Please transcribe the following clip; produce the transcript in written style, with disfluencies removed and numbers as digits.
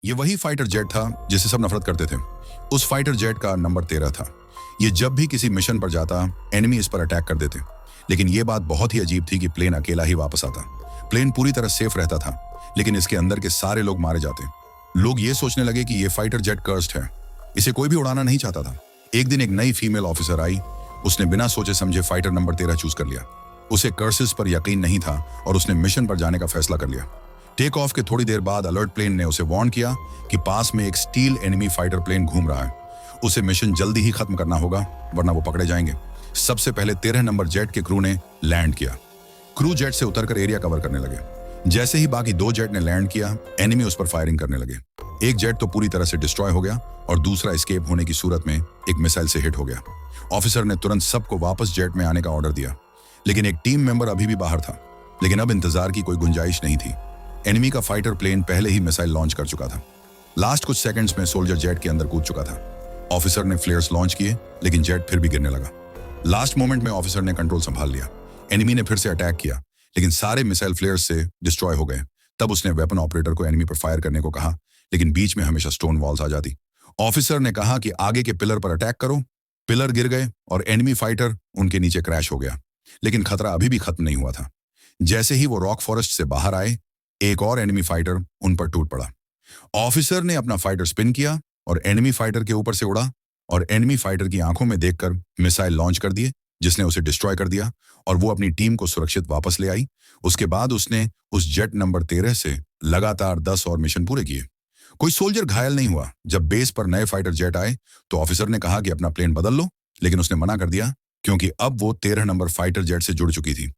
ये वही fighter jet था जिससे सब नफरत करते थे। उस फाइटर जेट का नंबर 13 था। ये जब भी किसी मिशन पर जाता, एनिमी इस पर अटैक कर देते। लेकिन ये बात बहुत ही अजीब थी कि प्लेन अकेला ही वापस आता। प्लेन पूरी तरह सेफ रहता था, लेकिन इसके अंदर के सारे लोग मारे जाते। लोग ये सोचने लगे कि ये फाइटर जेट कर्स्ड है, इसे कोई भी उड़ाना नहीं चाहता था। एक दिन एक नई फीमेल ऑफिसर आई। उसने बिना सोचे समझे फाइटर नंबर 13 चूज कर लिया। उसे कर्सेस पर यकीन नहीं था और उसने मिशन पर जाने का फैसला कर लिया। टेक ऑफ के थोड़ी देर बाद अलर्ट प्लेन ने उसे वार्न किया कि पास में एक स्टील एनिमी फाइटर प्लेन घूम रहा है। उसे मिशन जल्दी ही खत्म करना होगा, वरना वो पकड़े जाएंगे। सबसे पहले 13 नंबर जेट के क्रू ने लैंड किया। क्रू जेट से उतरकर एरिया कवर करने लगे। जैसे ही बाकी 2 जेट ने लैंड किया, एनिमी उस पर फायरिंग करने लगे। एक जेट तो पूरी तरह से डिस्ट्रॉय हो गया और दूसरा एस्केप होने की सूरत में एक मिसाइल से हिट हो गया। ऑफिसर ने तुरंत सबको वापस जेट में आने का ऑर्डर दिया, लेकिन एक टीम मेंबर अभी भी बाहर था। लेकिन अब इंतजार की कोई गुंजाइश नहीं थी। एनिमी का फाइटर प्लेन पहले ही मिसाइल लॉन्च कर चुका था। लास्ट कुछ सेकंड्स में सोल्जर जेट के अंदर कूद चुका था। ऑफिसर ने फ्लेयर्स लॉन्च किए, लेकिन जेट फिर भी गिरने लगा। लास्ट मोमेंट में ऑफिसर ने कंट्रोल संभाल लिया। एनिमी ने फिर से अटैक किया, लेकिन सारे मिसाइल फ्लेयर्स से डिस्ट्रॉय हो गए। तब उसने वेपन ऑपरेटर को एनिमी पर फायर करने को कहा, लेकिन बीच में हमेशा स्टोन वॉल्स आ जाती। ऑफिसर ने कहा कि आगे के पिलर पर अटैक करो। पिलर गिर गए और एनिमी फाइटर उनके नीचे क्रैश हो गया। लेकिन खतरा अभी भी खत्म नहीं हुआ था। जैसे ही वो रॉक फॉरेस्ट से बाहर आए, एक और एनिमी फाइटर उन पर टूट पड़ा। ऑफिसर ने अपना फाइटर स्पिन किया और एनिमी फाइटर के ऊपर से उड़ा और एनिमी फाइटर की आंखों में देखकर मिसाइल लॉन्च कर दिए, जिसने उसे डिस्ट्रॉय कर दिया और वो अपनी टीम को सुरक्षित वापस ले आई। उसके बाद उसने उस जेट नंबर 13 से लगातार 10 और मिशन पूरे किए। कोई सोल्जर घायल नहीं हुआ। जब बेस पर नए फाइटर जेट आए तो ऑफिसर ने कहा कि अपना प्लेन बदल लो, लेकिन उसने मना कर दिया क्योंकि अब वो 13 नंबर फाइटर जेट से जुड़ चुकी थी।